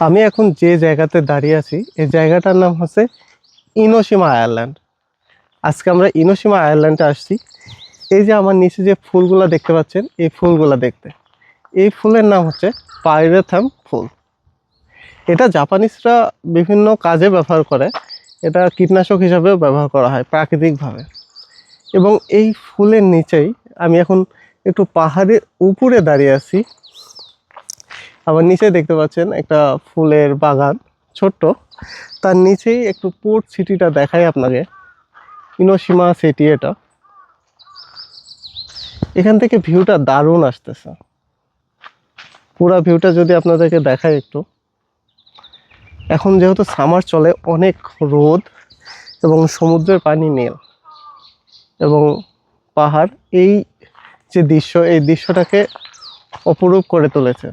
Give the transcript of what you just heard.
আমি এখন যে জায়গাতে দাঁড়িয়ে আছি এই জায়গাটার নাম হচ্ছে ইনোশিমা আয়ারল্যান্ড। আজকে আমরা ইনোশিমা আয়ারল্যান্ডে আসছি। এই যে আমার নিচে যে ফুলগুলো দেখতে পাচ্ছেন এই ফুলগুলো দেখতে। এই ফুলের নাম হচ্ছে পাইরেথাম ফুল। এটা জাপানিজরা বিভিন্ন কাজে ব্যবহার করে। এটা কীটনাশক হিসাবেও ব্যবহার করা হয় প্রাকৃতিকভাবে। এবং এই ফুলের নিচেই আমি এখন একটু পাহাড়ের উপরে দাঁড়িয়ে আছি। আমার নিচে দেখতে পাচ্ছেন একটা ফুলের বাগান ছোট্ট, তার নিচেই একটু পোর্ট সিটিটা দেখাই আপনাকে। ইনোশিমা সিটি এটা। এখান থেকে ভিউটা দারুণ আসতেছে। পুরো ভিউটা যদি আপনাদেরকে দেখাই একটু। এখন যেহেতু সামার চলে অনেক রোদ এবং সমুদ্রের পানি নীল এবং পাহাড়, এই যে দৃশ্য এই দৃশ্যটাকে অপরূপ করে তুলেছে।